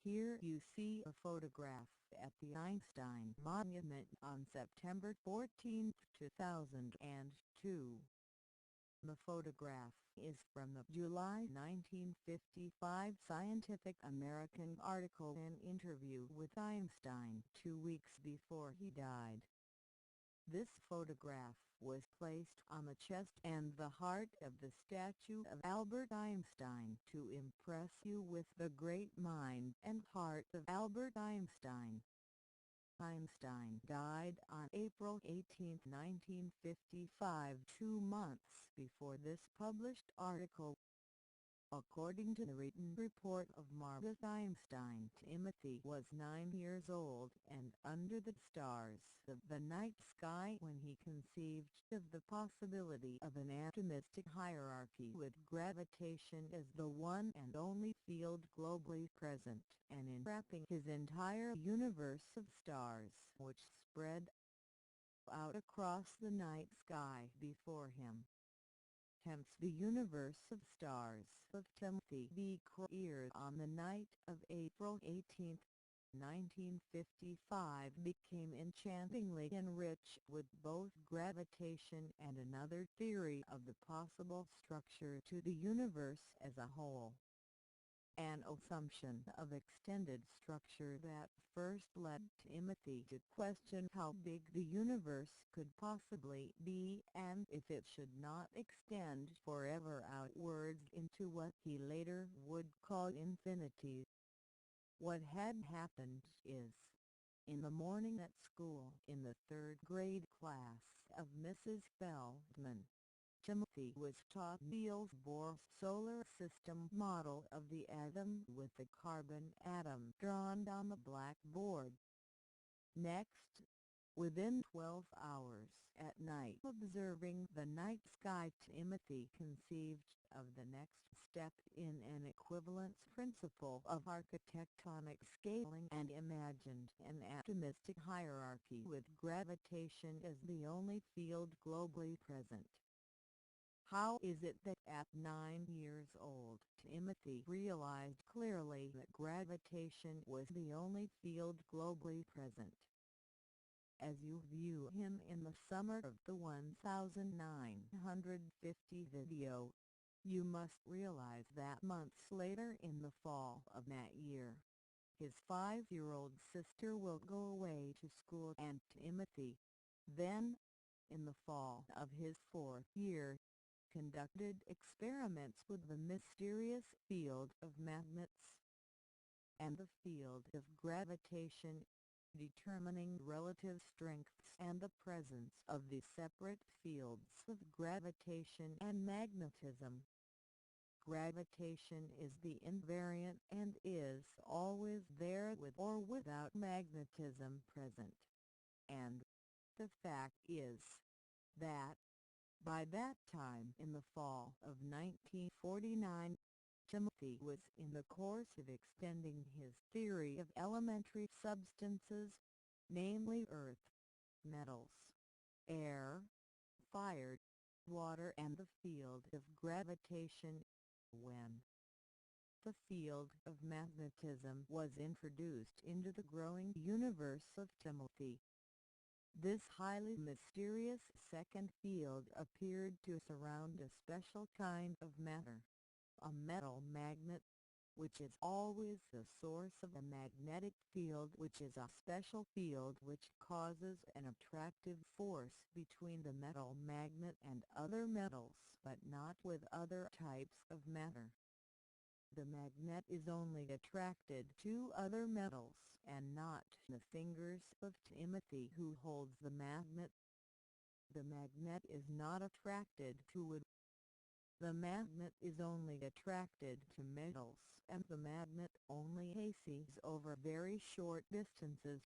Here you see a photograph at the Einstein Monument on September 14, 2002. The photograph is from the July 1955 Scientific American article and interview with Einstein 2 weeks before he died. This photograph was placed on the chest and the heart of the statue of Albert Einstein to impress you with the great mind and heart of Albert Einstein. Einstein died on April 18, 1955, 2 months before this published article. According to the written report of Margot Einstein Timothy was 9 years old and under the stars of the night sky when he conceived of the possibility of an atomistic hierarchy with gravitation as the one and only field globally present and enwrapping his entire universe of stars which spread out across the night sky before him. Hence the universe of stars of Timothy v. Crowl on the night of April 18, 1955 became enchantingly enriched with both gravitation and another theory of the possible structure to the universe as a whole. An assumption of extended structure that first led Timothy to question how big the universe could possibly be and if it should not extend forever outwards into what he later would call infinity. What had happened is, in the morning at school in the 3rd grade class of Mrs. Feldman, Timothy was taught Niels Bohr's solar system model of the atom with the carbon atom drawn on the blackboard. Next, within 12 hours at night observing the night sky, Timothy conceived of the next step in an equivalence principle of architectonic scaling and imagined an atomistic hierarchy with gravitation as the only field globally present. How is it that at 9 years old Timothy realized clearly that gravitation was the only field globally present? As you view him in the summer of the 1950 video, you must realize that months later in the fall of that year, his 5-year-old sister will go away to school and Timothy, then, in the fall of his 4th year, conducted experiments with the mysterious field of magnets and the field of gravitation, determining relative strengths and the presence of the separate fields of gravitation and magnetism. Gravitation is the invariant and is always there with or without magnetism present. And the fact is that, by that time in the fall of 1949, Timothy was in the course of extending his theory of elementary substances, namely earth, metals, air, fire, water and the field of gravitation, when the field of magnetism was introduced into the growing universe of Timothy. This highly mysterious second field appeared to surround a special kind of matter, a metal magnet, which is always the source of a magnetic field which is a special field which causes an attractive force between the metal magnet and other metals but not with other types of matter. The magnet is only attracted to other metals and not the fingers of Timothy who holds the magnet. The magnet is not attracted to wood. The magnet is only attracted to metals and the magnet only passes over very short distances.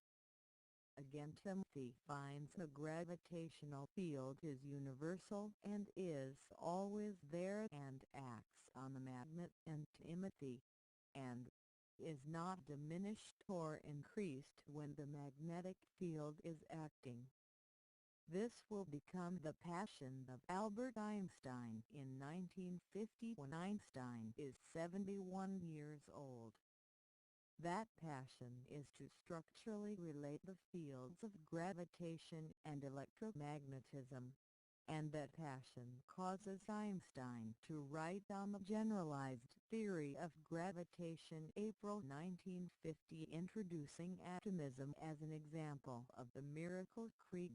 Again Timothy finds the gravitational field is universal and is always there and acts on the magnet and Timothy, and is not diminished or increased when the magnetic field is acting. This will become the passion of Albert Einstein in 1950 when Einstein is 71 years old. That passion is to structurally relate the fields of gravitation and electromagnetism, and that passion causes Einstein to write on the generalized theory of gravitation April 1950, introducing atomism as an example of the miracle creed.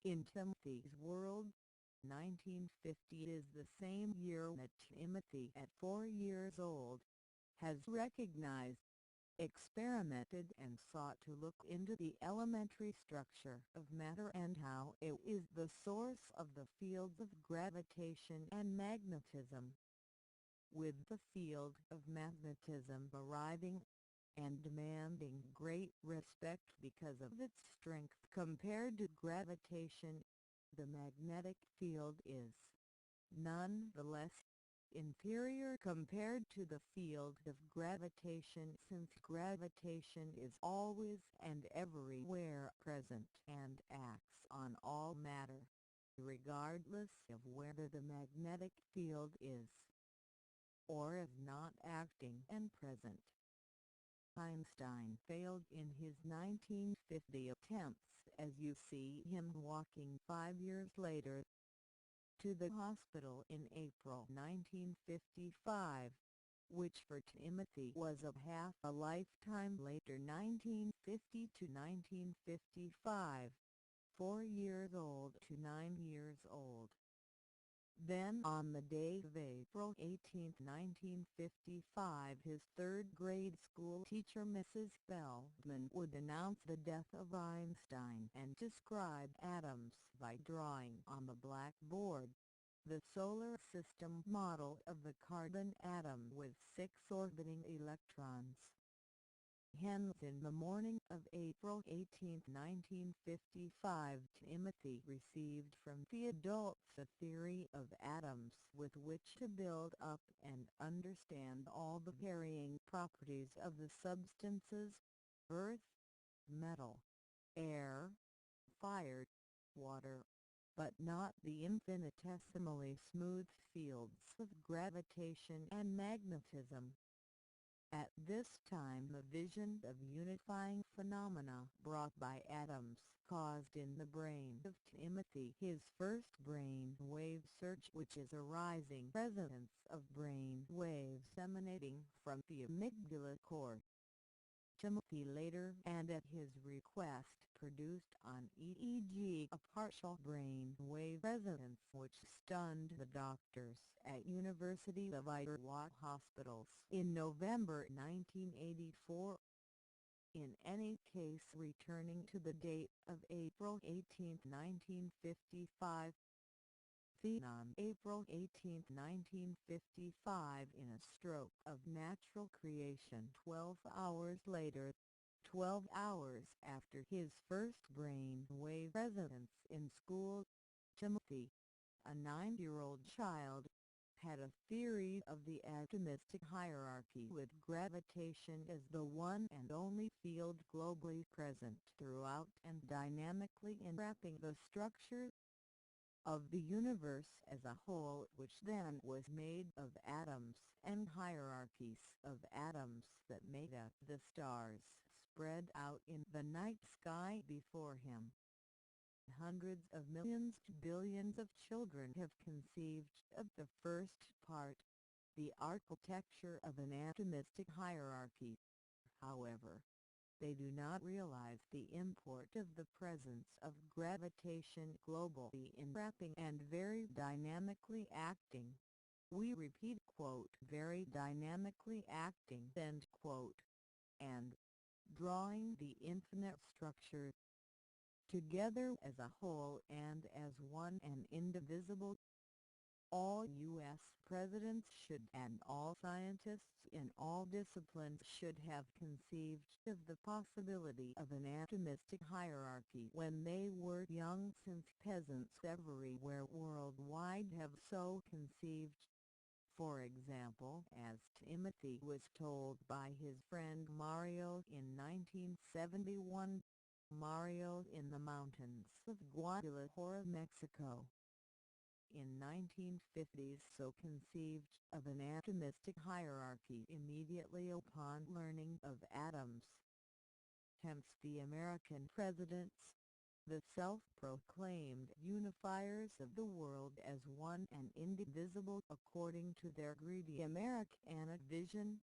In Timothy's world, 1950 is the same year that Timothy, at 4 years old, has recognized, experimented and sought to look into the elementary structure of matter and how it is the source of the fields of gravitation and magnetism. With the field of magnetism arriving, and demanding great respect because of its strength compared to gravitation, the magnetic field is, nonetheless, inferior compared to the field of gravitation, since gravitation is always and everywhere present and acts on all matter, regardless of whether the magnetic field is or is not acting and present. Einstein failed in his 1950 attempts, as you see him walking 5 years later to the hospital in April 1955, which for Timothy was a half a lifetime later, 1950 to 1955, 4 years old to 9 years old. Then on the day of April 18, 1955, his third-grade school teacher Mrs. Feldman would announce the death of Einstein and describe atoms by drawing on the blackboard the solar system model of the carbon atom with 6 orbiting electrons. Hence in the morning of April 18, 1955, Timothy received from the adults a theory of atoms with which to build up and understand all the varying properties of the substances: earth, metal, air, fire, water, but not the infinitesimally smooth fields of gravitation and magnetism. At this time the vision of unifying phenomena brought by atoms caused in the brain of Timothy his first brain wave search, which is a rising resonance of brain waves emanating from the amygdala core. Timothy later, and at his request, produced on EEG a partial brain wave resonance which stunned the doctors at University of Iowa hospitals in November 1984. In any case, returning to the date of April 18, 1955, on April 18, 1955, in a stroke of natural creation 12 hours later, 12 hours after his first brain wave resonance in school, Timothy, a 9-year-old child, had a theory of the atomistic hierarchy, with gravitation as the one and only field globally present throughout and dynamically enwrapping the structure of the universe as a whole, which then was made of atoms and hierarchies of atoms that made up the stars spread out in the night sky before him. Hundreds of millions to billions of children have conceived of the first part, the architecture of an atomistic hierarchy. However, they do not realize the import of the presence of gravitation globally enwrapping and very dynamically acting. We repeat, quote, very dynamically acting, end quote, and drawing the infinite structure together as a whole and as one and indivisible. All U.S. presidents should, and all scientists in all disciplines should, have conceived of the possibility of an atomistic hierarchy when they were young, since peasants everywhere worldwide have so conceived. For example, as Timothy was told by his friend Mario in 1971, Mario in the mountains of Guadalajara, Mexico. in 1950s so conceived of an atomistic hierarchy immediately upon learning of atoms. Hence the American presidents, the self-proclaimed unifiers of the world as one and indivisible according to their greedy Americana vision,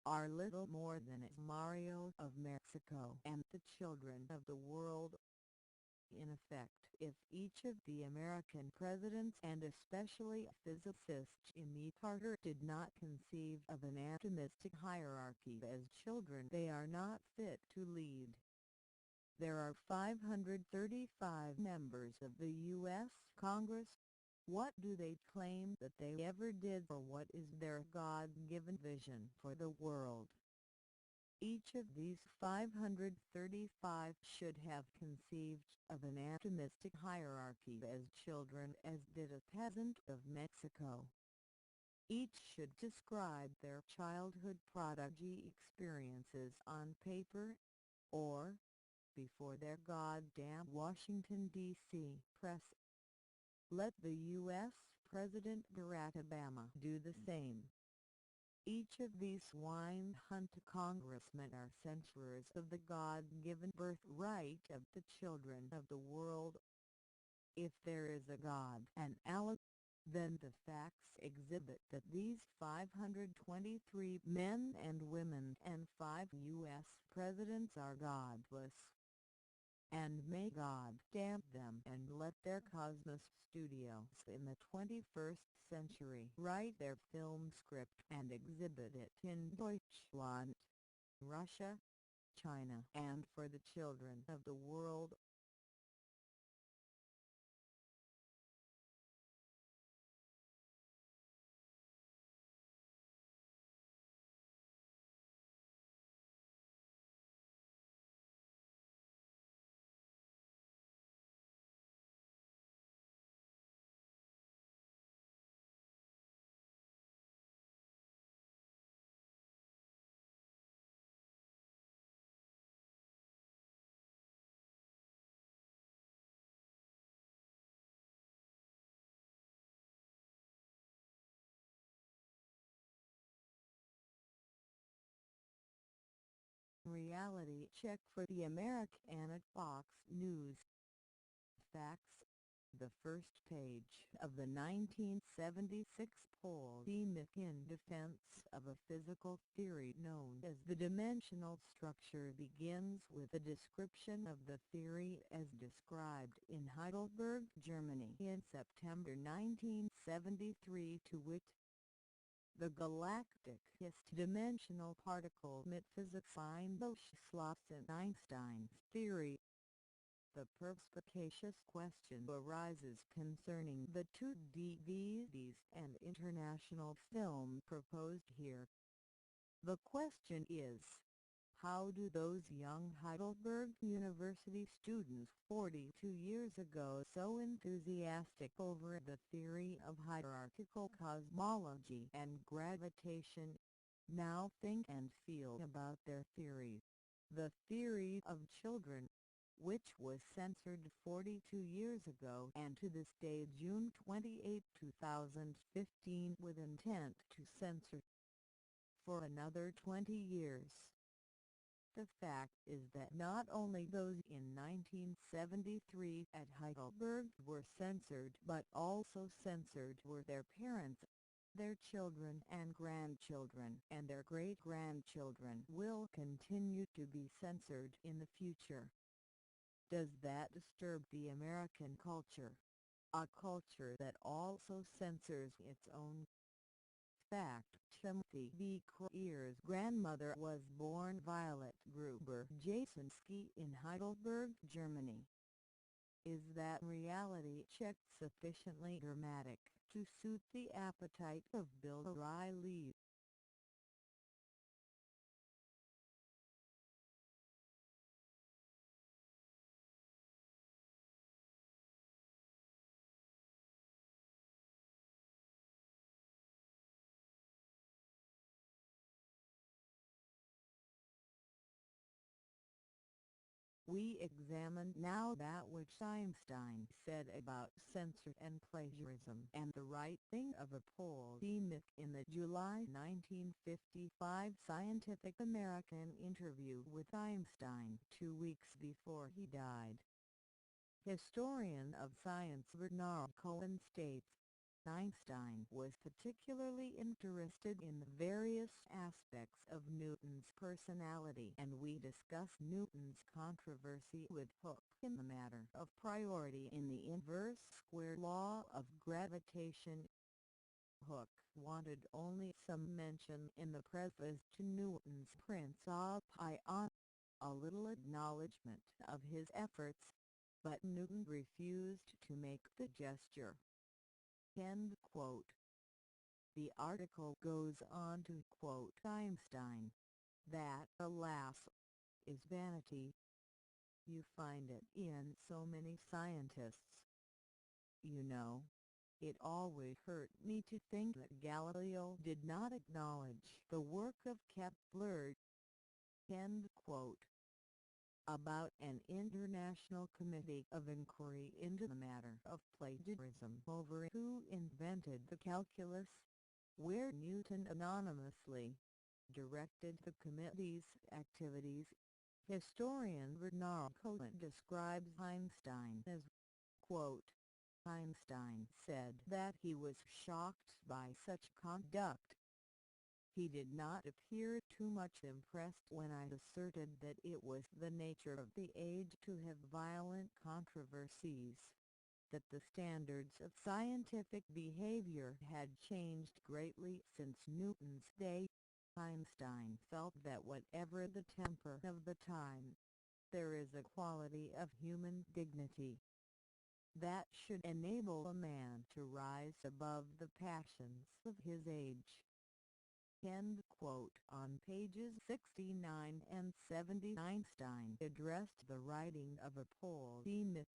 are little more than as Mario of Mexico and the children of the world. In effect, if each of the American presidents and especially physicist Jimmy Carter did not conceive of an atomistic hierarchy as children, they are not fit to lead. There are 535 members of the U.S. Congress. What do they claim that they ever did, or what is their God-given vision for the world? Each of these 535 should have conceived of an atomistic hierarchy as children, as did a peasant of Mexico. Each should describe their childhood prodigy experiences on paper, or before their goddamn Washington, D.C. press. Let the U.S. President Barack Obama do the same. Each of these swine-hunt congressmen are censurers of the God-given birthright of the children of the world. If there is a God and Allah, then the facts exhibit that these 523 men and women and 5 U.S. presidents are godless. And may God damn them and let their Cosmos studios in the 21st century write their film script and exhibit it in Deutschland, Russia, China, and for the children of the world. Reality check for the American Fox News. Facts. The first page of the 1976 polemic in defense of a physical theory known as the dimensional structure begins with a description of the theory as described in Heidelberg, Germany in September 1973, to wit: the galactic dimensional particle metaphysics Einschloss in Einstein's theory. The perspicacious question arises concerning the 2 DVDs and international film proposed here. The question is, how do those young Heidelberg University students 42 years ago, so enthusiastic over the theory of hierarchical cosmology and gravitation, now think and feel about their theory, the theory of children, which was censored 42 years ago and to this day, June 28, 2015, with intent to censor for another 20 years. The fact is that not only those in 1973 at Heidelberg were censored, but also censored were their parents, their children and grandchildren, and their great-grandchildren will continue to be censored in the future. Does that disturb the American culture? A culture that also censors its own? Fact. Timothy B. Crowell's grandmother was born Violet Gruber Jasinski in Heidelberg, Germany. Is that reality check sufficiently dramatic to suit the appetite of Bill O'Reilly? We examine now that which Einstein said about censor and plagiarism and the writing of a polemic in the July 1955 Scientific American interview with Einstein 2 weeks before he died. Historian of science Bernard Cohen states, Einstein was particularly interested in the various aspects of Newton's personality, and we discuss Newton's controversy with Hooke in the matter of priority in the inverse square law of gravitation. Hooke wanted only some mention in the preface to Newton's Principia, a little acknowledgement of his efforts, but Newton refused to make the gesture. End quote. The article goes on to quote Einstein, that, alas, is vanity. You find it in so many scientists. You know, it always hurt me to think that Galileo did not acknowledge the work of Kepler. End quote. About an international committee of inquiry into the matter of plagiarism over who invented the calculus, where Newton anonymously directed the committee's activities, historian Bernard Cohen describes Einstein as, quote, Einstein said that he was shocked by such conduct. He did not appear too much impressed when I asserted that it was the nature of the age to have violent controversies, that the standards of scientific behavior had changed greatly since Newton's day. Einstein felt that whatever the temper of the time, there is a quality of human dignity that should enable a man to rise above the passions of his age. End quote. On pages 69 and 70 Einstein addressed the writing of a polemic.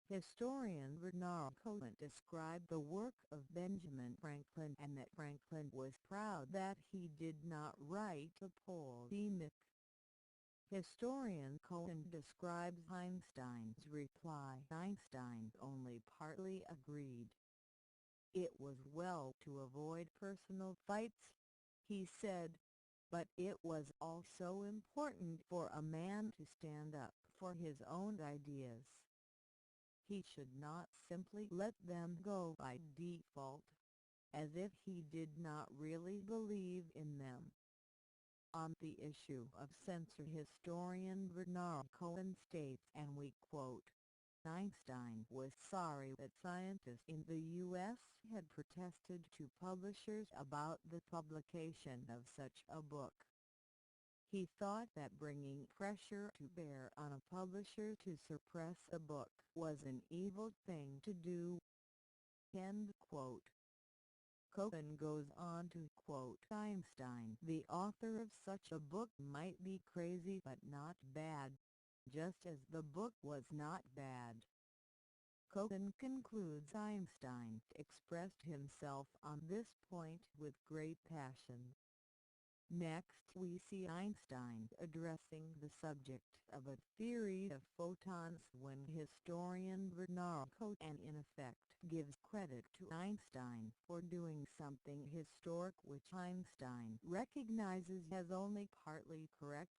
Historian Bernard Cohen described the work of Benjamin Franklin and that Franklin was proud that he did not write a polemic. Historian Cohen describes Einstein's reply. Einstein only partly agreed. It was well to avoid personal fights, he said, but it was also important for a man to stand up for his own ideas. He should not simply let them go by default, as if he did not really believe in them. On the issue of censor, historian Bernard Cohen states, and we quote, Einstein was sorry that scientists in the U.S. had protested to publishers about the publication of such a book. He thought that bringing pressure to bear on a publisher to suppress a book was an evil thing to do. End quote. Cohen goes on to quote Einstein, the author of such a book might be crazy but not bad, just as the book was not bad. Cohen concludes Einstein expressed himself on this point with great passion. Next we see Einstein addressing the subject of a theory of photons when historian Bernard Cohen in effect gives credit to Einstein for doing something historic which Einstein recognizes as only partly correct.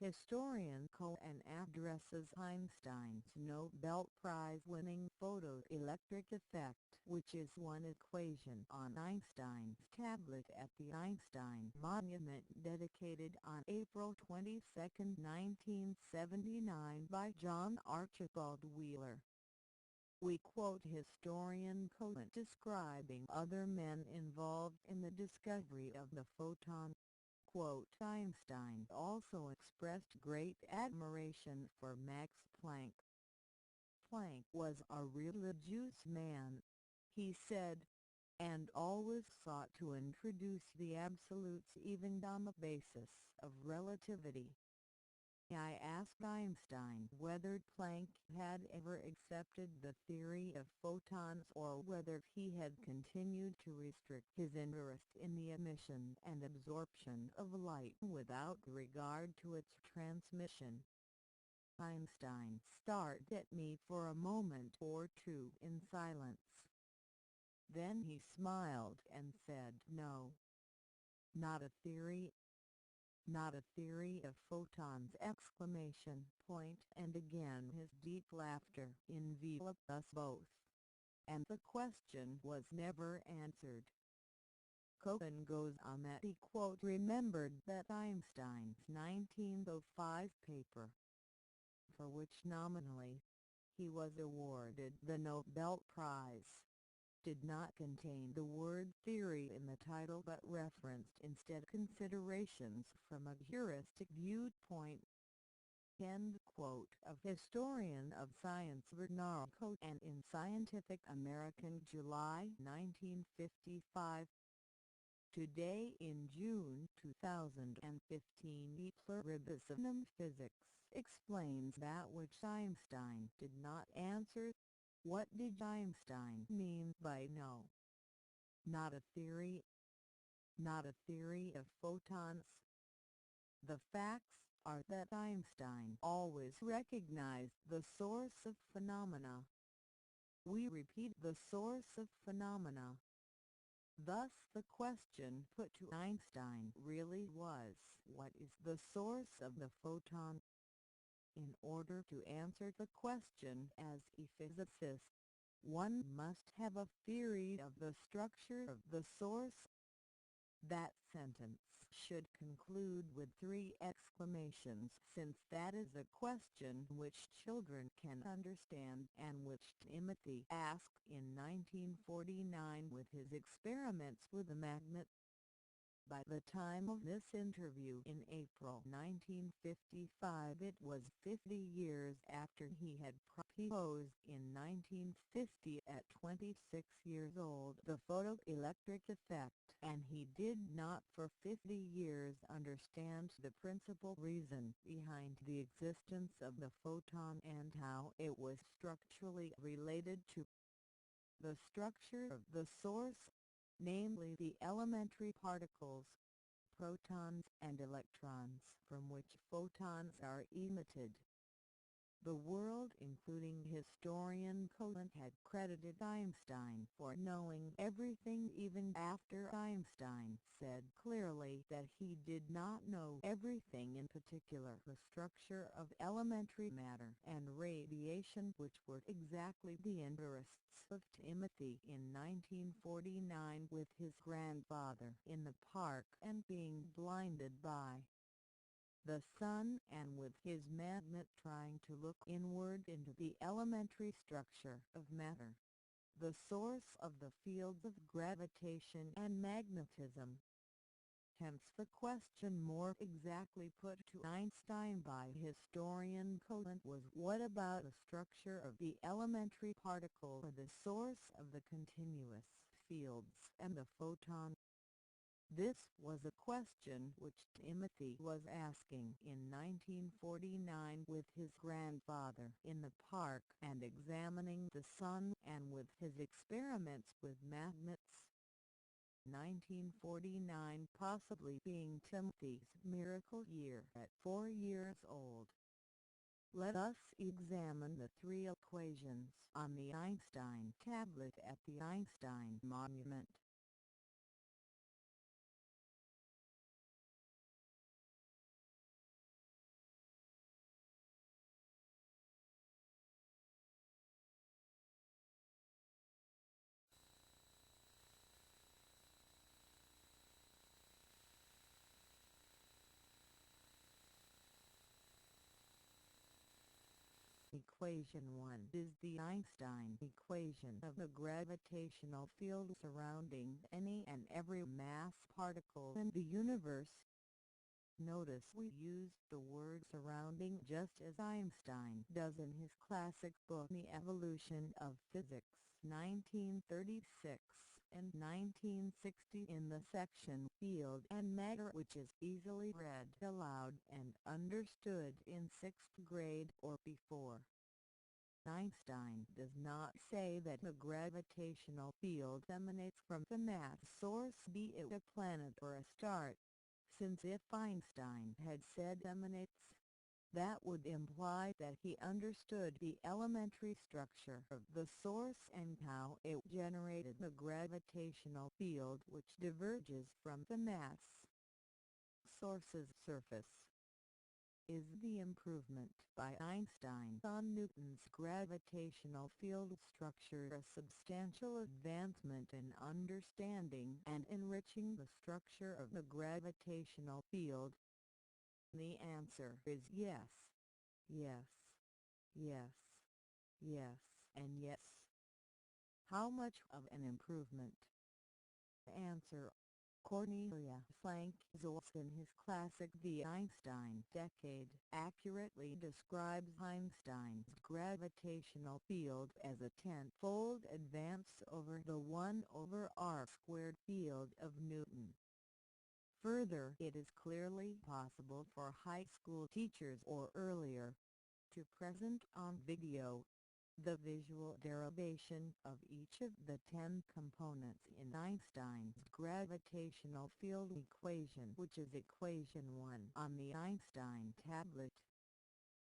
Historian Cohen addresses Einstein's Nobel Prize-winning photoelectric effect, which is one equation on Einstein's tablet at the Einstein Monument dedicated on April 22, 1979 by John Archibald Wheeler. We quote historian Cohen describing other men involved in the discovery of the photon. Quote, Einstein also expressed great admiration for Max Planck. Planck was a religious man, he said, and always sought to introduce the absolutes even on the basis of relativity. I asked Einstein whether Planck had ever accepted the theory of photons or whether he had continued to restrict his interest in the emission and absorption of light without regard to its transmission. Einstein stared at me for a moment or two in silence. Then he smiled and said, "No. Not a theory. Not a theory of photons!" Exclamation point, and again his deep laughter enveloped us both. And the question was never answered. Cohen goes on that he remembered that Einstein's 1905 paper, for which nominally he was awarded the Nobel Prize, did not contain the word theory in the title but referenced instead considerations from a heuristic viewpoint. End quote. Of historian of science Bernard Cohen in Scientific American, July 1955. Today in June 2015, the Pluribus UnUm Physics explains that which Einstein did not answer. What did Einstein mean by no? Not a theory. Not a theory of photons. The facts are that Einstein always recognized the source of phenomena. We repeat, the source of phenomena. Thus the question put to Einstein really was, what is the source of the photon? In order to answer the question as a physicist, one must have a theory of the structure of the source. That sentence should conclude with 3 exclamations, since that is a question which children can understand and which Timothy asked in 1949 with his experiments with a magnet. By the time of this interview in April 1955, it was 50 years after he had proposed in 1950 at 26 years old the photoelectric effect, and he did not for 50 years understand the principal reason behind the existence of the photon and how it was structurally related to the structure of the source, namely the elementary particles, protons and electrons, from which photons are emitted. The world, including historian Cohen, had credited Einstein for knowing everything even after Einstein said clearly that he did not know everything, in particular the structure of elementary matter and radiation, which were exactly the interests of Timothy in 1949 with his grandfather in the park and being blinded by the sun, and with his magnet trying to look inward into the elementary structure of matter, the source of the fields of gravitation and magnetism. Hence the question more exactly put to Einstein by historian Cohen was, what about the structure of the elementary particle or the source of the continuous fields and the photon? This was a question which Timothy was asking in 1949 with his grandfather in the park and examining the sun, and with his experiments with magnets. 1949 possibly being Timothy's miracle year at 4 years old. Let us examine the 3 equations on the Einstein tablet at the Einstein Monument. Equation 1 is the Einstein equation of the gravitational field surrounding any and every mass particle in the universe. Notice we use the word surrounding just as Einstein does in his classic book The Evolution of Physics, 1936, and 1960 in the section Field and Matter, which is easily read aloud and understood in 6th grade or before. Einstein does not say that the gravitational field emanates from the mass source, be it a planet or a star, since if Einstein had said emanates, That would imply that he understood the elementary structure of the source and how it generated the gravitational field which diverges from the mass source's surface. Is the improvement by Einstein on Newton's gravitational field structure a substantial advancement in understanding and enriching the structure of the gravitational field? The answer is yes, yes, yes, yes, and yes. How much of an improvement? Answer: Cornelia Frank Zolz in his classic The Einstein Decade accurately describes Einstein's gravitational field as a tenfold advance over the 1 over r squared field of Newton. Further, it is clearly possible for high school teachers or earlier to present on video the visual derivation of each of the 10 components in Einstein's gravitational field equation, which is equation 1 on the Einstein tablet.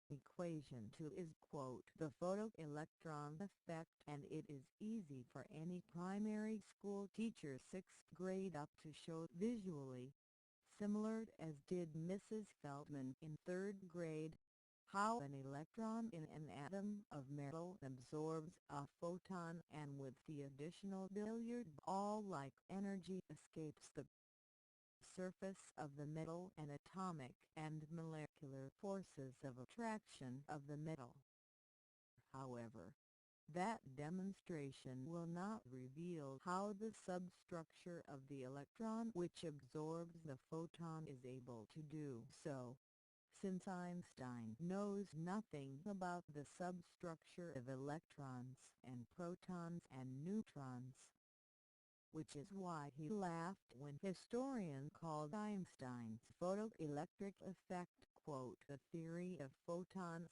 Equation 2 is, quote, the photoelectron effect, and it is easy for any primary school teacher 6th grade up to show visually, similar as did Mrs. Feldman in 3rd grade, how an electron in an atom of metal absorbs a photon and with the additional billiard ball-like energy escapes the surface of the metal and atomic and molecular forces of attraction of the metal. However, that demonstration will not reveal how the substructure of the electron which absorbs the photon is able to do so, since Einstein knows nothing about the substructure of electrons and protons and neutrons. Which is why he laughed when historians called Einstein's photoelectric effect, quote, the theory of photons.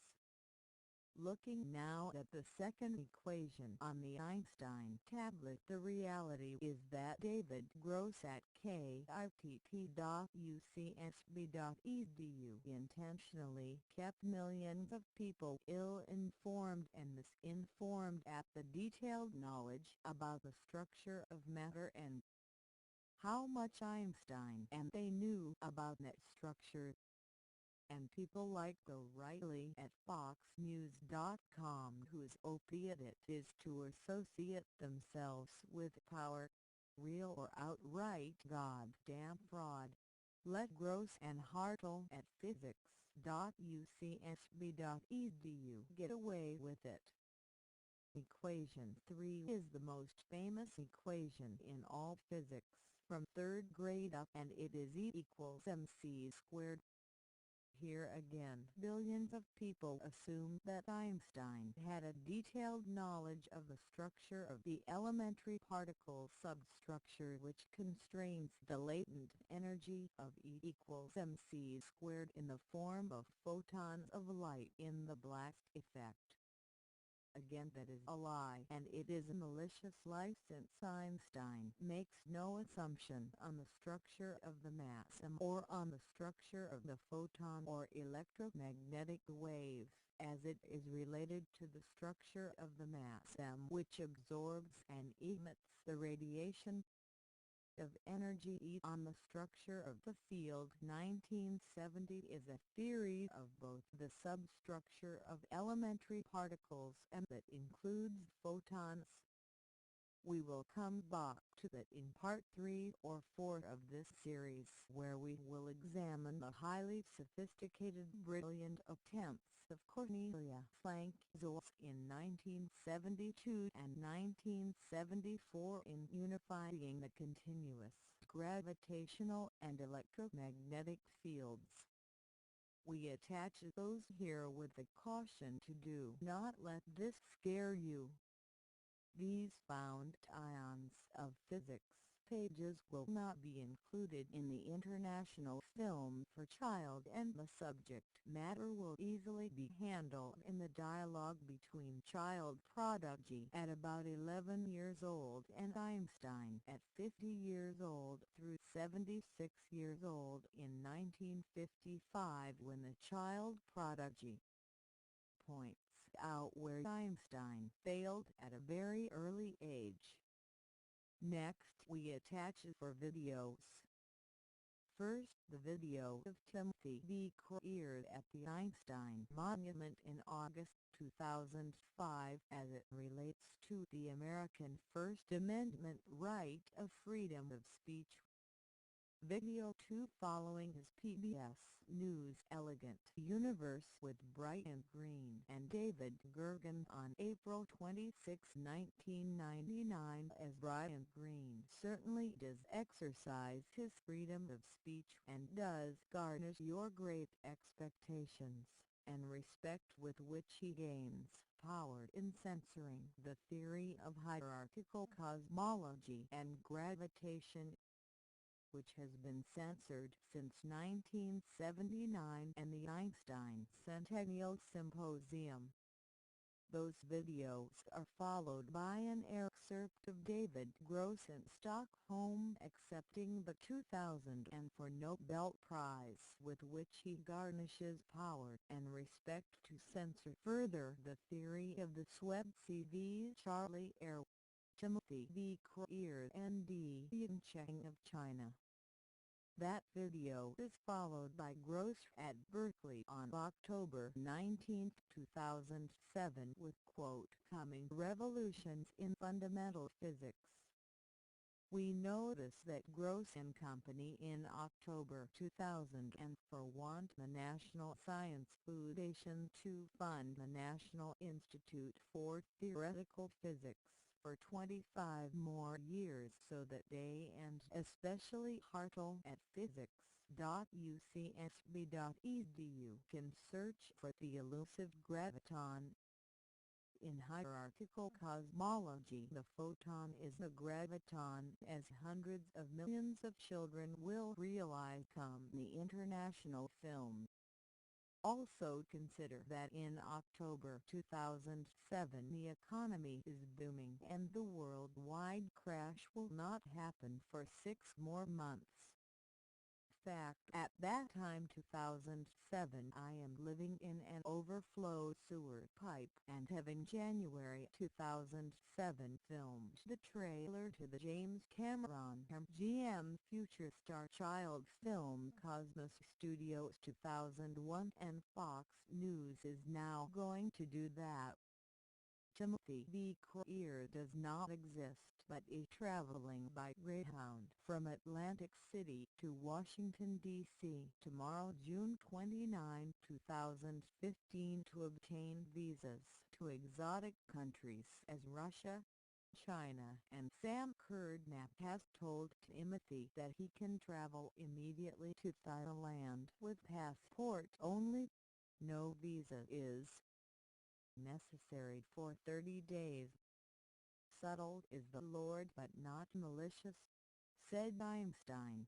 Looking now at the second equation on the Einstein tablet, the reality is that David Gross at K.I.T.P.UCSB.edu intentionally kept millions of people ill-informed and misinformed at the detailed knowledge about the structure of matter and how much Einstein and they knew about that structure. And people like O'Reilly at FoxNews.com, whose opiate it is to associate themselves with power, real or outright goddamn fraud, let Gross and Hartle at physics.ucsb.edu get away with it. Equation 3 is the most famous equation in all physics from 3rd grade up, and it is E equals mc squared. Here again, billions of people assumed that Einstein had a detailed knowledge of the structure of the elementary particle substructure which constrains the latent energy of E equals mc squared in the form of photons of light in the blast effect. Again, that is a lie, and it is a malicious lie, since Einstein makes no assumption on the structure of the mass or on the structure of the photon or electromagnetic wave, as it is related to the structure of the mass which absorbs and emits the radiation of energy E on the structure of the field. 1970 is a theory of both the substructure of elementary particles and that includes photons. We will come back to that in part 3 or 4 of this series, where we will examine the highly sophisticated, brilliant attempts of Cornelia Frank Zolz in 1972 and 1974 in unifying the continuous gravitational and electromagnetic fields. We attach those here with the caution to do not let this scare you. These found ions of physics pages will not be included in the International Film for Child, and the subject matter will easily be handled in the dialogue between child prodigy at about 11 years old and Einstein at 50 years old through 76 years old in 1955, when the child prodigy points out where Einstein failed at a very early age. Next, we attach for videos. First, the video of Timothy v. Crowl at the Einstein Monument in August 2005 as it relates to the American First Amendment right of freedom of speech. Video 2 following his PBS News Elegant Universe with Brian Greene and David Gergen on April 26, 1999, as Brian Greene certainly does exercise his freedom of speech and does garnish your great expectations and respect with which he gains power in censoring the theory of hierarchical cosmology and gravitation, which has been censored since 1979 and the Einstein Centennial Symposium. Those videos are followed by an excerpt of David Gross in Stockholm accepting the 2004 Nobel Prize, with which he garnishes power and respect to censor further the theory of the Swebsi v. Charlie heir, Timothy v. Crowl and D. Cheng of China. That video is followed by Gross at Berkeley on October 19, 2007 with quote, "Coming Revolutions in Fundamental Physics." We notice that Gross and Company in October 2004 want the National Science Foundation to fund the National Institute for Theoretical Physics for 25 more years so that they, and especially Hartle at physics.ucsb.edu, can search for the elusive graviton. In hierarchical cosmology, the photon is the graviton, as hundreds of millions of children will realize come the International Film. Also consider that in October 2007 the economy is booming and the worldwide crash will not happen for 6 more months. Fact, at that time 2007 I am living in an overflow sewer pipe and have in January 2007 filmed the trailer to the James Cameron MGM Future Star Child film Cosmos Studios 2001, and Fox News is now going to do that. Timothy v. Crowl does not exist but is traveling by Greyhound from Atlantic City to Washington, D.C. tomorrow, June 29, 2015 to obtain visas to exotic countries as Russia, China, and Sam Kurdnap has told Timothy that he can travel immediately to Thailand with passport only. No visa is necessary for 30 days. Subtle is the Lord but not malicious, said Einstein.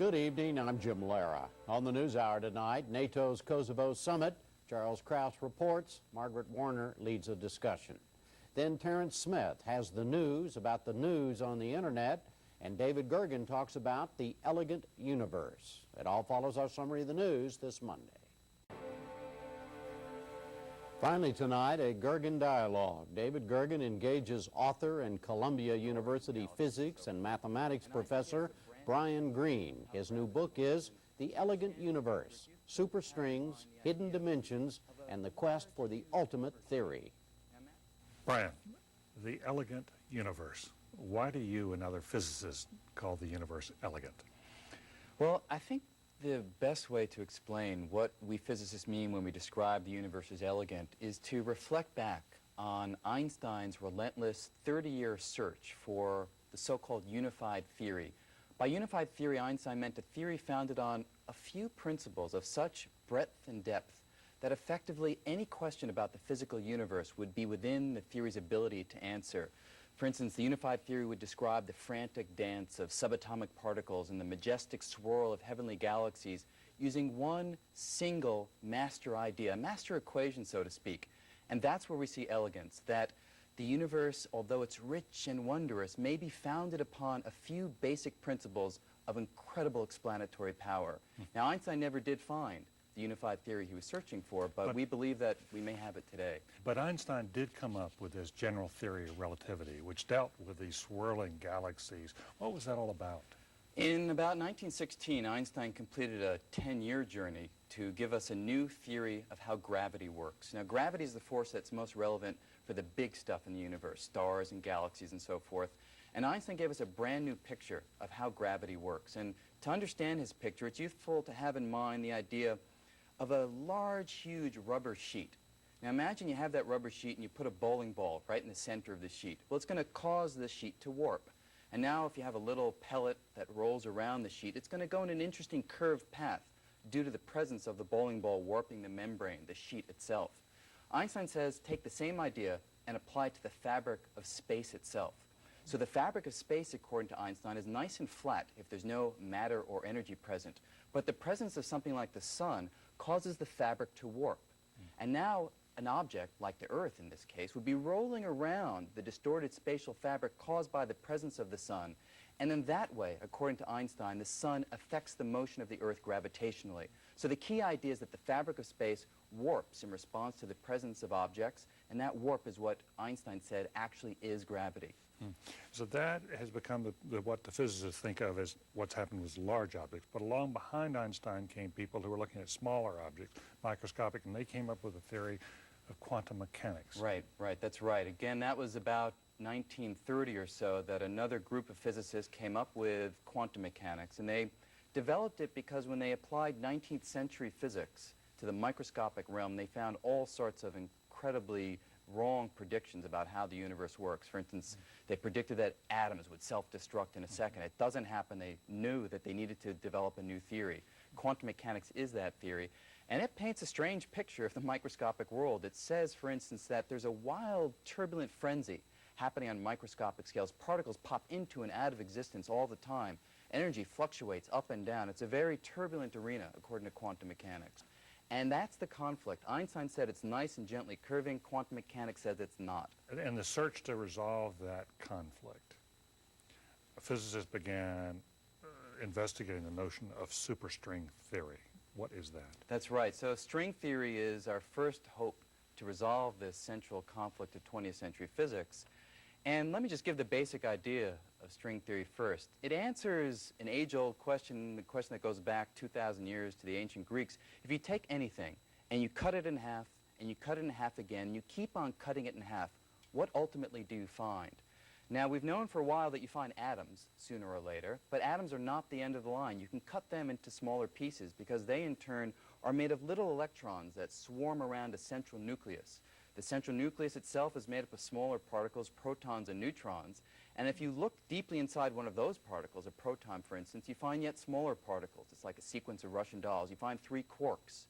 Good evening, I'm Jim Lara. On the NewsHour tonight, NATO's Kosovo summit. Charles Kraus reports, Margaret Warner leads a discussion. Then Terrence Smith has the news about the news on the internet, and David Gergen talks about the elegant universe. It all follows our summary of the news this Monday. Finally tonight, a Gergen dialogue. David Gergen engages author and Columbia University physics and mathematics professor Brian Greene. His new book is The Elegant Universe, Superstrings, Hidden Dimensions, and the Quest for the Ultimate Theory. Brian, the elegant universe. Why do you and other physicists call the universe elegant? Well, I think the best way to explain what we physicists mean when we describe the universe as elegant is to reflect back on Einstein's relentless 30-year search for the so-called unified theory. By unified theory, Einstein meant a theory founded on a few principles of such breadth and depth that effectively any question about the physical universe would be within the theory's ability to answer. For instance, the unified theory would describe the frantic dance of subatomic particles and the majestic swirl of heavenly galaxies using one single master idea, a master equation, so to speak. And that's where we see elegance, that the universe, although it's rich and wondrous, may be founded upon a few basic principles of incredible explanatory power. Now, Einstein never did find the unified theory he was searching for, but we believe that we may have it today. But Einstein did come up with his general theory of relativity, which dealt with these swirling galaxies. What was that all about? In about 1916, Einstein completed a 10-year journey to give us a new theory of how gravity works. Now, gravity is the force that's most relevant for the big stuff in the universe, stars and galaxies and so forth. And Einstein gave us a brand new picture of how gravity works. And to understand his picture, it's useful to have in mind the idea of a large, huge rubber sheet. Now imagine you have that rubber sheet and you put a bowling ball right in the center of the sheet. Well, it's going to cause the sheet to warp. And now if you have a little pellet that rolls around the sheet, it's going to go in an interesting curved path due to the presence of the bowling ball warping the membrane, the sheet itself. Einstein says take the same idea and apply it to the fabric of space itself. So the fabric of space, according to Einstein, is nice and flat if there's no matter or energy present. But the presence of something like the sun causes the fabric to warp. And now an object, like the Earth in this case, would be rolling around the distorted spatial fabric caused by the presence of the sun. And in that way, according to Einstein, the sun affects the motion of the Earth gravitationally. So the key idea is that the fabric of space warps in response to the presence of objects, and that warp is what Einstein said actually is gravity. So that has become what the physicists think of as what's happened with large objects. But along behind Einstein came people who were looking at smaller objects, microscopic, and they came up with a theory of quantum mechanics. Right, that's right. Again, that was about 1930 or so that another group of physicists came up with quantum mechanics, and they developed it because when they applied 19th century physics to the microscopic realm, they found all sorts of incredibly wrong predictions about how the universe works. For instance, they predicted that atoms would self-destruct in a second. It doesn't happen. They knew that they needed to develop a new theory. Quantum mechanics is that theory. And it paints a strange picture of the microscopic world. It says, for instance, that there's a wild, turbulent frenzy happening on microscopic scales. Particles pop into and out of existence all the time. Energy fluctuates up and down. It's a very turbulent arena, according to quantum mechanics. And that's the conflict. Einstein said it's nice and gently curving. Quantum mechanics says it's not. And the search to resolve that conflict, physicists began investigating the notion of superstring theory. What is that? That's right. So string theory is our first hope to resolve this central conflict of 20th century physics. And let me just give the basic idea of string theory first. It answers an age-old question, the question that goes back 2,000 years to the ancient Greeks. If you take anything and you cut it in half, and you cut it in half again, you keep on cutting it in half, what ultimately do you find? Now, we've known for a while that you find atoms sooner or later, but atoms are not the end of the line. You can cut them into smaller pieces because they, in turn, are made of little electrons that swarm around a central nucleus. The central nucleus itself is made up of smaller particles, protons and neutrons. And if you look deeply inside one of those particles, a proton for instance, you find yet smaller particles. It's like a sequence of Russian dolls. You find 3 quarks.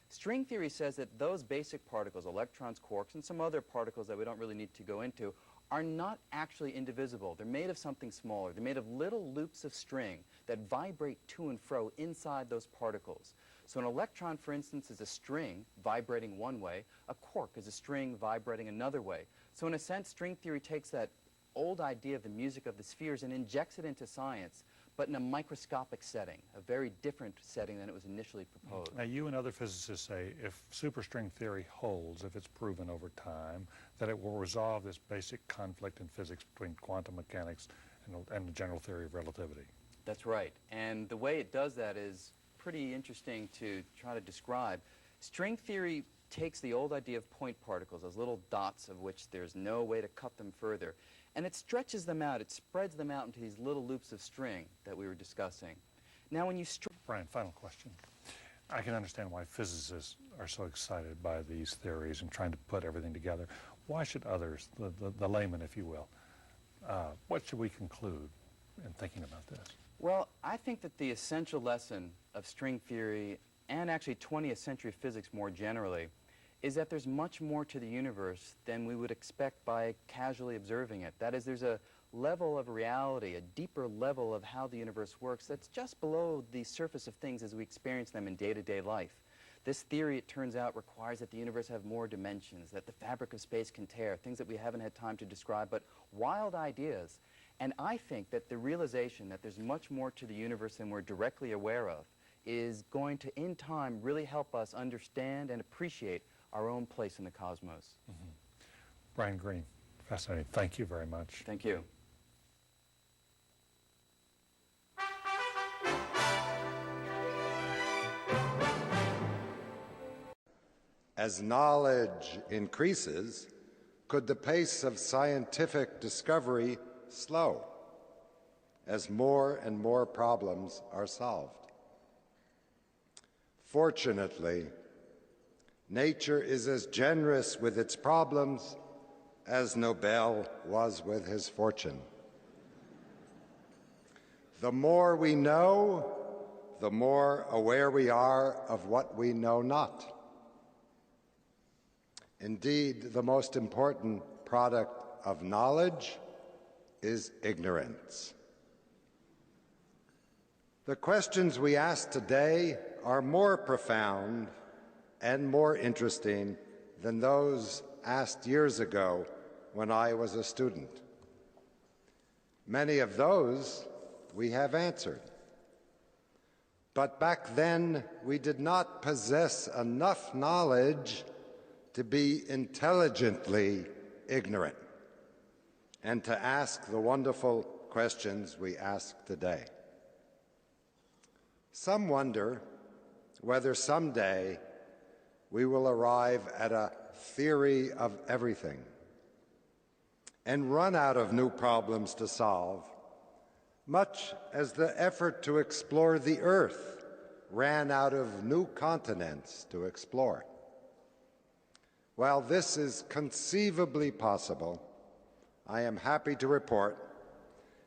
String theory says that those basic particles, electrons, quarks, and some other particles that we don't really need to go into, are not actually indivisible. They're made of something smaller. They're made of little loops of string that vibrate to and fro inside those particles. So an electron, for instance, is a string vibrating one way. A quark is a string vibrating another way. So in a sense, string theory takes that old idea of the music of the spheres and injects it into science, but in a microscopic setting, a very different setting than it was initially proposed. Now, you and other physicists say if superstring theory holds, if it's proven over time, that it will resolve this basic conflict in physics between quantum mechanics and the general theory of relativity. That's right. And the way it does that is pretty interesting to try to describe. String theory takes the old idea of point particles, those little dots of which there's no way to cut them further, and it stretches them out, it spreads them out into these little loops of string that we were discussing. Now when you Brian, final question. I can understand why physicists are so excited by these theories and trying to put everything together. Why should others, the layman, if you will, what should we conclude in thinking about this? Well, I think that the essential lesson of string theory and actually 20th century physics more generally is that there's much more to the universe than we would expect by casually observing it. That is, there's a level of reality, a deeper level of how the universe works that's just below the surface of things as we experience them in day-to-day life. This theory, it turns out, requires that the universe have more dimensions, that the fabric of space can tear, things that we haven't had time to describe, but wild ideas. And I think that the realization that there's much more to the universe than we're directly aware of is going to, in time, really help us understand and appreciate our own place in the cosmos. Mm-hmm. Brian Greene, fascinating. Thank you very much. Thank you. As knowledge increases, could the pace of scientific discovery slow as more and more problems are solved? Fortunately, nature is as generous with its problems as Nobel was with his fortune. The more we know, the more aware we are of what we know not. Indeed, the most important product of knowledge is ignorance. The questions we ask today are more profound and more interesting than those asked years ago when I was a student. Many of those we have answered. But back then, we did not possess enough knowledge to be intelligently ignorant and to ask the wonderful questions we ask today. Some wonder whether someday we will arrive at a theory of everything and run out of new problems to solve, much as the effort to explore the Earth ran out of new continents to explore. While this is conceivably possible, I am happy to report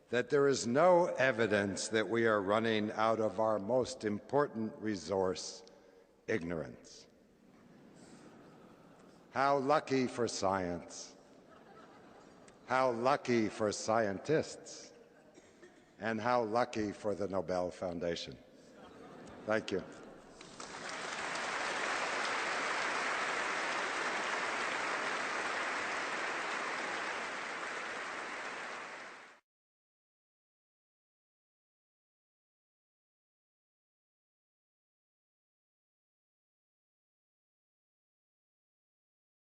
that there is no evidence that we are running out of our most important resource, ignorance. How lucky for science, how lucky for scientists, and how lucky for the Nobel Foundation. Thank you.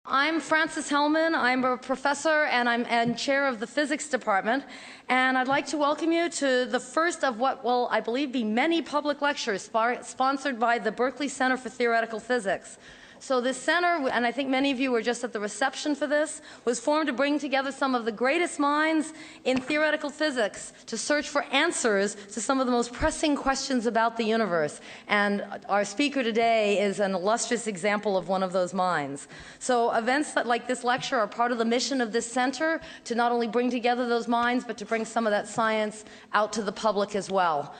I'm Frances Hellman. I'm a professor and chair of the physics department, and I'd like to welcome you to the first of what will, I believe, be many public lectures sponsored by the Berkeley Center for Theoretical Physics. So this center, and I think many of you were just at the reception for this, was formed to bring together some of the greatest minds in theoretical physics to search for answers to some of the most pressing questions about the universe. And our speaker today is an illustrious example of one of those minds. So events like this lecture are part of the mission of this center to not only bring together those minds, but to bring some of that science out to the public as well.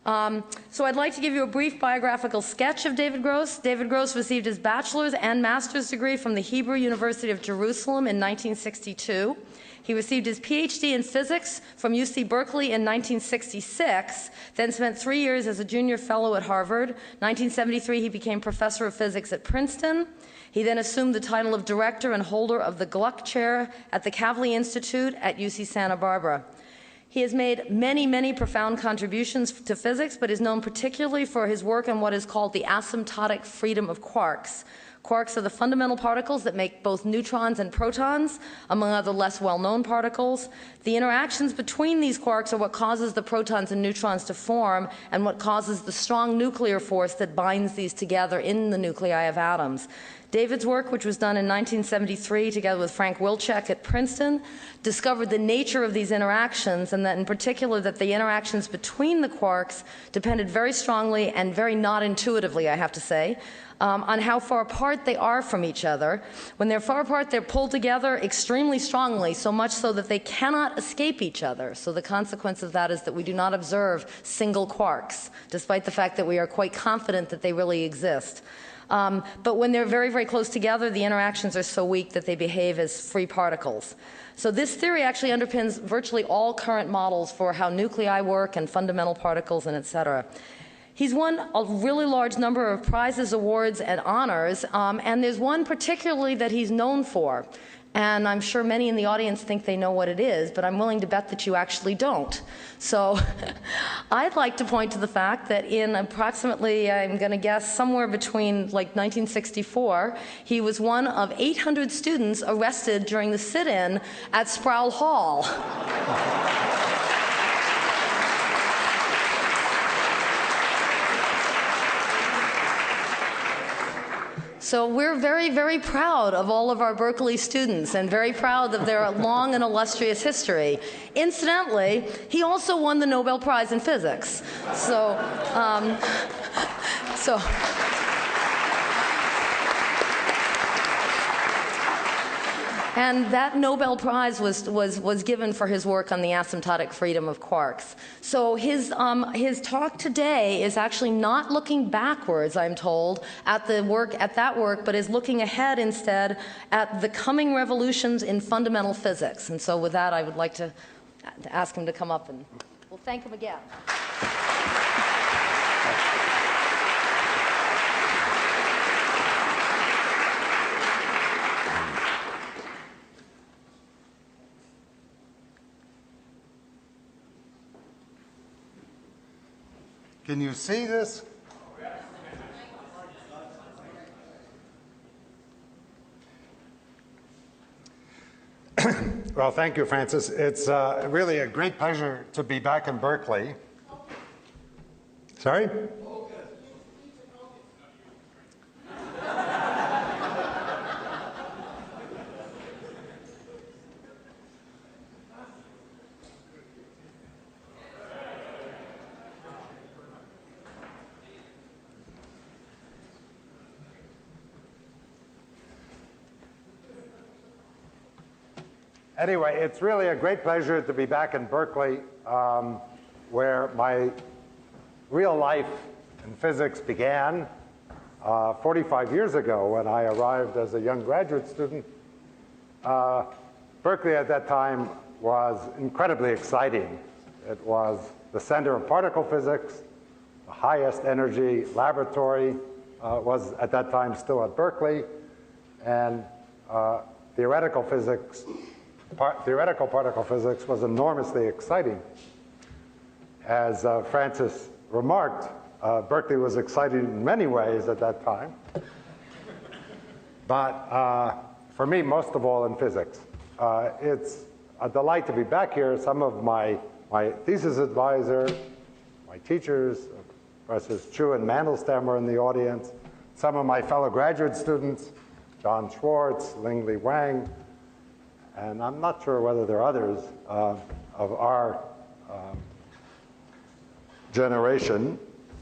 So I'd like to give you a brief biographical sketch of David Gross. David Gross received his bachelor's and master's degree from the Hebrew University of Jerusalem in 1962. He received his PhD in physics from UC Berkeley in 1966, then spent 3 years as a junior fellow at Harvard. 1973, he became professor of physics at Princeton. He then assumed the title of director and holder of the Gluck Chair at the Kavli Institute at UC Santa Barbara. He has made many, many profound contributions to physics, but is known particularly for his work on what is called the asymptotic freedom of quarks. Quarks are the fundamental particles that make both neutrons and protons, among other less well-known particles. The interactions between these quarks are what causes the protons and neutrons to form and what causes the strong nuclear force that binds these together in the nuclei of atoms. David's work, which was done in 1973 together with Frank Wilczek at Princeton, discovered the nature of these interactions, and that in particular that the interactions between the quarks depended very strongly and very not intuitively, I have to say, on how far apart they are from each other. When they're far apart, they're pulled together extremely strongly, so much so that they cannot escape each other. So the consequence of that is that we do not observe single quarks, despite the fact that we are quite confident that they really exist. But when they're very, very close together, the interactions are so weak that they behave as free particles. So this theory actually underpins virtually all current models for how nuclei work and fundamental particles and et cetera. He's won a really large number of prizes, awards, and honors, and there's one particularly that he's known for. And I'm sure many in the audience think they know what it is, but I'm willing to bet that you actually don't. So I'd like to point to the fact that in approximately, I'm going to guess, somewhere between like 1964, he was one of 800 students arrested during the sit-in at Sproul Hall. So we're very, very proud of all of our Berkeley students and very proud of their long and illustrious history. Incidentally, he also won the Nobel Prize in Physics. And that Nobel Prize was given for his work on the asymptotic freedom of quarks. So his talk today is actually not looking backwards, I'm told, at that work, but is looking ahead instead at the coming revolutions in fundamental physics. And so with that, I would like to ask him to come up and we'll thank him again. Can you see this? Well, thank you, Francis. It's really a great pleasure to be back in Berkeley. Sorry? Anyway, it's really a great pleasure to be back in Berkeley, where my real life in physics began 45 years ago when I arrived as a young graduate student. Berkeley at that time was incredibly exciting. It was the center of particle physics, the highest energy laboratory was at that time still at Berkeley, and theoretical particle physics was enormously exciting. As Francis remarked, Berkeley was exciting in many ways at that time, but for me, most of all in physics. It's a delight to be back here. Some of my thesis advisor, my teachers, Professors Chu and Mandelstam were in the audience. Some of my fellow graduate students, John Schwartz, Lingli Wang, and I'm not sure whether there are others of our generation,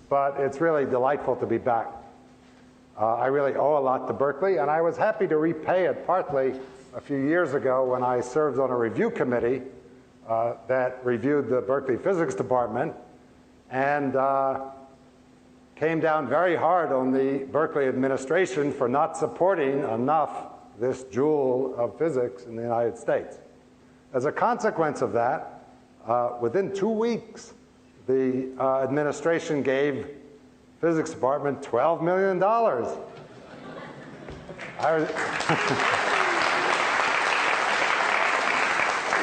but it's really delightful to be back. I really owe a lot to Berkeley, and I was happy to repay it partly a few years ago when I served on a review committee that reviewed the Berkeley Physics Department, and came down very hard on the Berkeley administration for not supporting enough this jewel of physics in the United States. As a consequence of that, within 2 weeks, the administration gave physics department $12 million.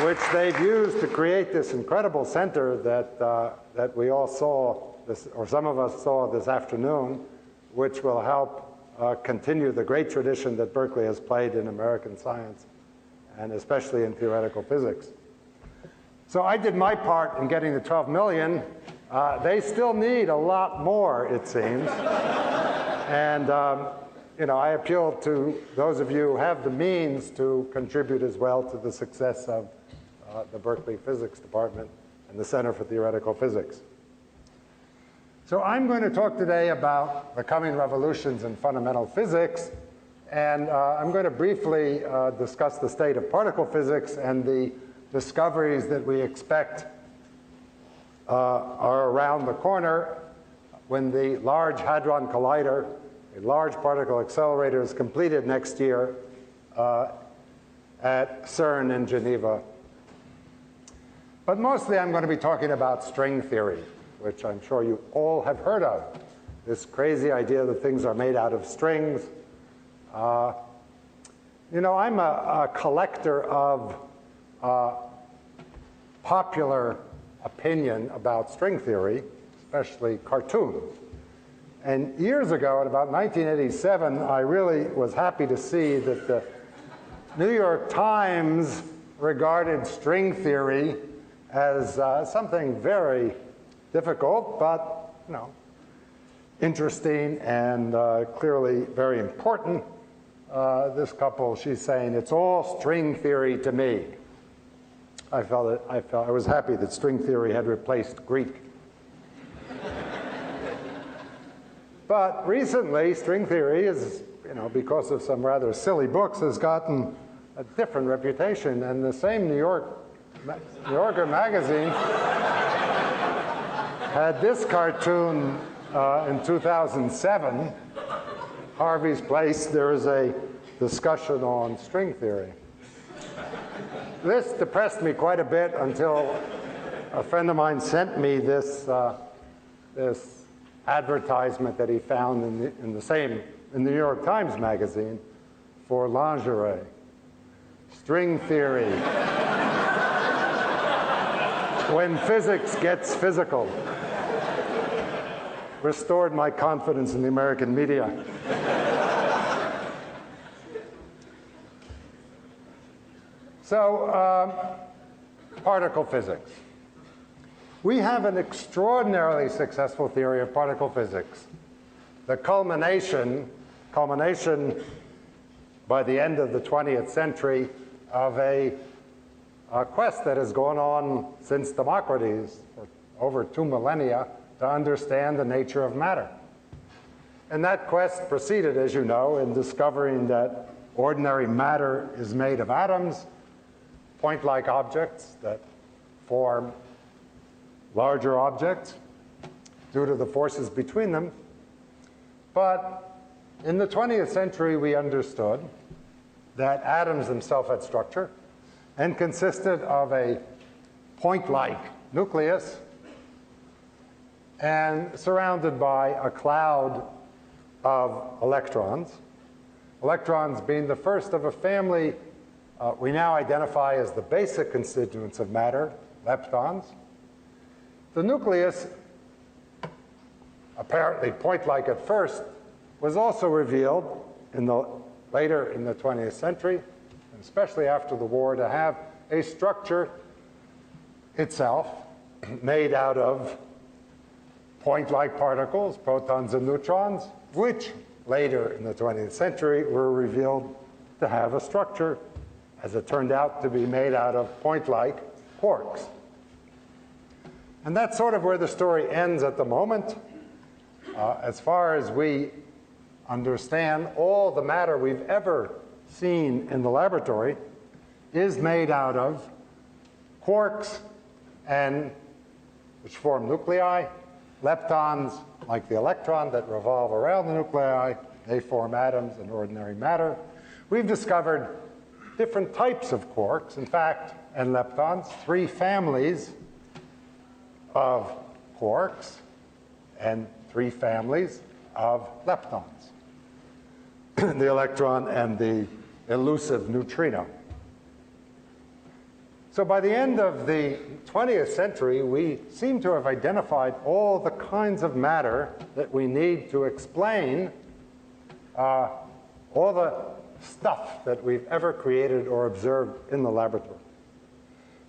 Which they've used to create this incredible center that we all saw, or some of us saw this afternoon, which will help continue the great tradition that Berkeley has played in American science, and especially in theoretical physics. So I did my part in getting the 12 million. They still need a lot more, it seems. And you know, I appeal to those of you who have the means to contribute as well to the success of the Berkeley Physics Department and the Center for Theoretical Physics. So I'm going to talk today about the coming revolutions in fundamental physics, and I'm going to briefly discuss the state of particle physics and the discoveries that we expect are around the corner when the Large Hadron Collider, a large particle accelerator, is completed next year at CERN in Geneva. But mostly I'm going to be talking about string theory, which I'm sure you all have heard of. This crazy idea that things are made out of strings. You know, I'm a collector of popular opinion about string theory, especially cartoons. And years ago, in about 1987, I really was happy to see that the New York Times regarded string theory as something very difficult, but you know, interesting and clearly very important. This couple, she's saying, it's all string theory to me. I was happy that string theory had replaced Greek. But recently, string theory is, you know, because of some rather silly books, has gotten a different reputation. And the same New Yorker magazine had this cartoon in 2007, Harvey's Place. There is a discussion on string theory. This depressed me quite a bit until a friend of mine sent me this advertisement that he found in the New York Times magazine for lingerie. String theory. When physics gets physical. Restored my confidence in the American media. So, particle physics. We have an extraordinarily successful theory of particle physics. The culmination by the end of the 20th century of a quest that has gone on since Democritus for over 2 millennia to understand the nature of matter. And that quest proceeded, as you know, in discovering that ordinary matter is made of atoms, point-like objects that form larger objects due to the forces between them. But in the 20th century, we understood that atoms themselves had structure and consisted of a point-like nucleus and surrounded by a cloud of electrons. Electrons being the first of a family we now identify as the basic constituents of matter, leptons. The nucleus, apparently point-like at first, was also revealed later in the 20th century, especially after the war, to have a structure itself made out of point-like particles, protons and neutrons, which later in the 20th century were revealed to have a structure, as it turned out, to be made out of point-like quarks. And that's sort of where the story ends at the moment. As far as we understand, all the matter we've ever seen in the laboratory is made out of quarks, which form nuclei, leptons, like the electron, that revolve around the nuclei. They form atoms in ordinary matter. We've discovered different types of quarks, in fact, and leptons, 3 families of quarks and 3 families of leptons, the electron and the elusive neutrino. So by the end of the 20th century, we seem to have identified all the kinds of matter that we need to explain all the stuff that we've ever created or observed in the laboratory.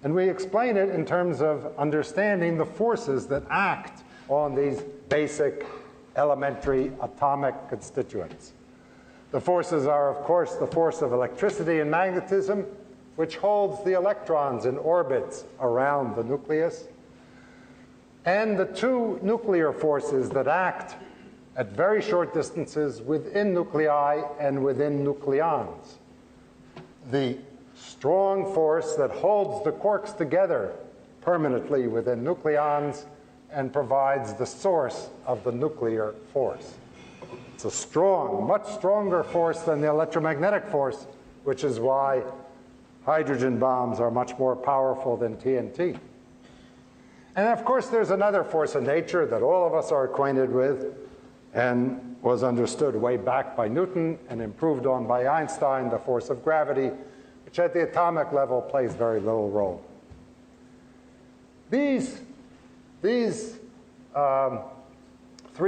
And we explain it in terms of understanding the forces that act on these basic elementary atomic constituents. The forces are, of course, the force of electricity and magnetism, which holds the electrons in orbits around the nucleus, and the 2 nuclear forces that act at very short distances within nuclei and within nucleons. The strong force that holds the quarks together permanently within nucleons and provides the source of the nuclear force. It's a strong, much stronger force than the electromagnetic force, which is why hydrogen bombs are much more powerful than TNT. And of course, there's another force in nature that all of us are acquainted with and was understood way back by Newton and improved on by Einstein, the force of gravity, which at the atomic level plays very little role. These 3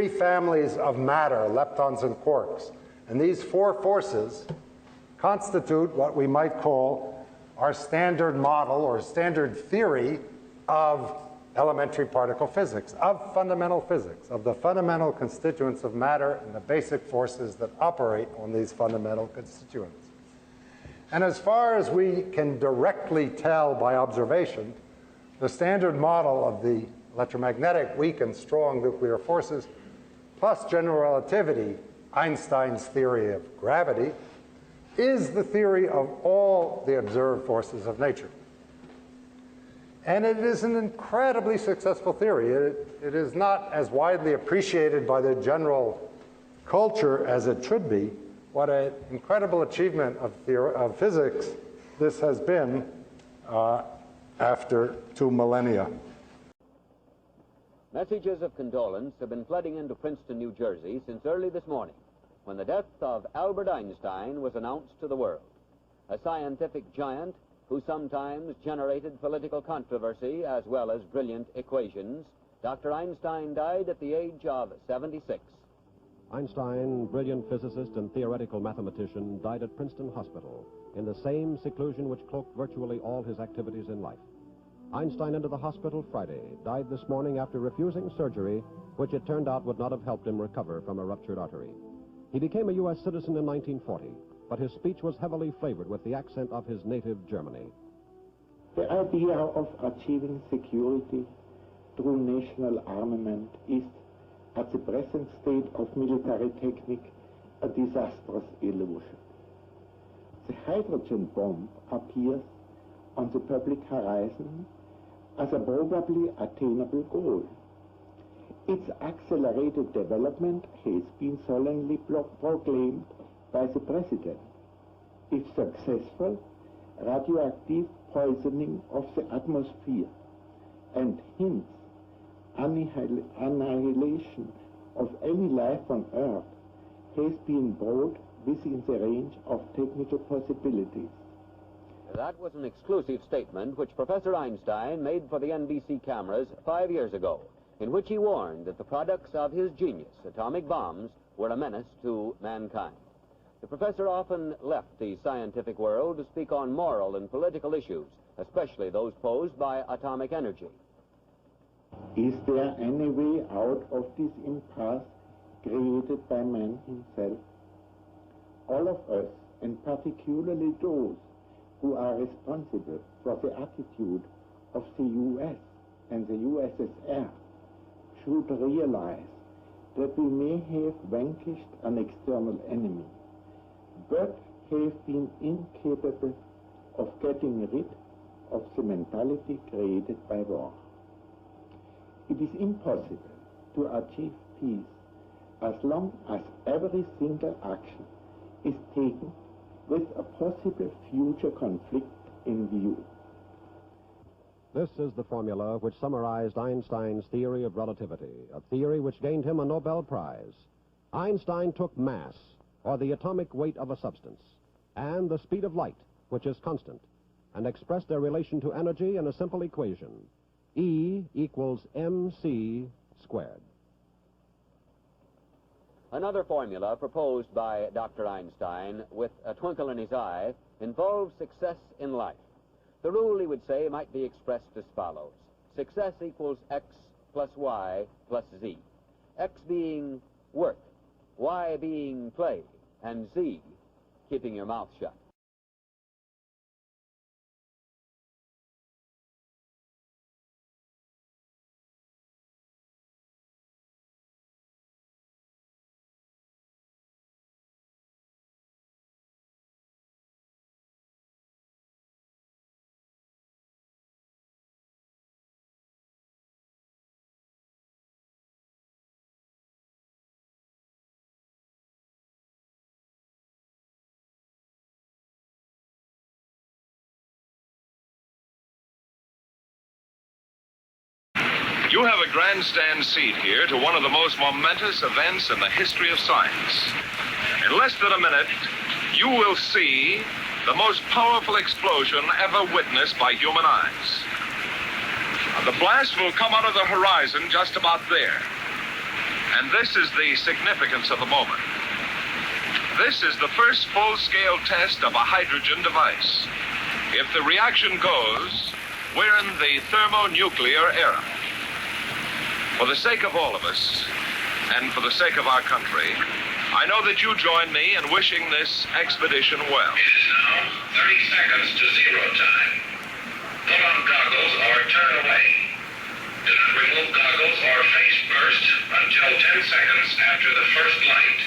families of matter, leptons and quarks, and these 4 forces constitute what we might call our standard model or standard theory of elementary particle physics, of fundamental physics, of the fundamental constituents of matter and the basic forces that operate on these fundamental constituents. And as far as we can directly tell by observation, the standard model of the electromagnetic weak and strong nuclear forces, plus general relativity, Einstein's theory of gravity, is the theory of all the observed forces of nature. And it is an incredibly successful theory. It is not as widely appreciated by the general culture as it should be. What an incredible achievement of physics this has been after 2 millennia. Messages of condolence have been flooding into Princeton, New Jersey since early this morning, when the death of Albert Einstein was announced to the world. A scientific giant who sometimes generated political controversy as well as brilliant equations, Dr. Einstein died at the age of 76. Einstein, brilliant physicist and theoretical mathematician, died at Princeton Hospital in the same seclusion which cloaked virtually all his activities in life. Einstein entered the hospital Friday, died this morning after refusing surgery, which it turned out would not have helped him recover from a ruptured artery. He became a U.S. citizen in 1940, but his speech was heavily flavored with the accent of his native Germany. The idea of achieving security through national armament is, at the present state of military technique, a disastrous illusion. The hydrogen bomb appears on the public horizon as a probably attainable goal. Its accelerated development has been solemnly proclaimed by the President. If successful, radioactive poisoning of the atmosphere and hence annihilation of any life on Earth has been brought within the range of technical possibilities. That was an exclusive statement which Professor Einstein made for the NBC cameras 5 years ago, in which he warned that the products of his genius, atomic bombs, were a menace to mankind. The professor often left the scientific world to speak on moral and political issues, especially those posed by atomic energy. Is there any way out of this impasse created by man himself? All of us, and particularly those who are responsible for the attitude of the US and the USSR, should realize that we may have vanquished an external enemy, but have been incapable of getting rid of the mentality created by war. It is impossible to achieve peace as long as every single action is taken with a possible future conflict in view. This is the formula which summarized Einstein's theory of relativity, a theory which gained him a Nobel Prize. Einstein took mass, or the atomic weight of a substance, and the speed of light, which is constant, and expressed their relation to energy in a simple equation. E equals mc squared. Another formula proposed by Dr. Einstein with a twinkle in his eye involves success in life. The rule, he would say, might be expressed as follows. Success equals x plus y plus z. X being work, y being play, and z keeping your mouth shut. You have a grandstand seat here to one of the most momentous events in the history of science. In less than a minute, you will see the most powerful explosion ever witnessed by human eyes. The blast will come out of the horizon just about there. And this is the significance of the moment. This is the first full-scale test of a hydrogen device. If the reaction goes, we're in the thermonuclear era. For the sake of all of us, and for the sake of our country, I know that you join me in wishing this expedition well. It is now 30 seconds to zero time. Put on goggles or turn away. Do not remove goggles or face first until 10 seconds after the first light.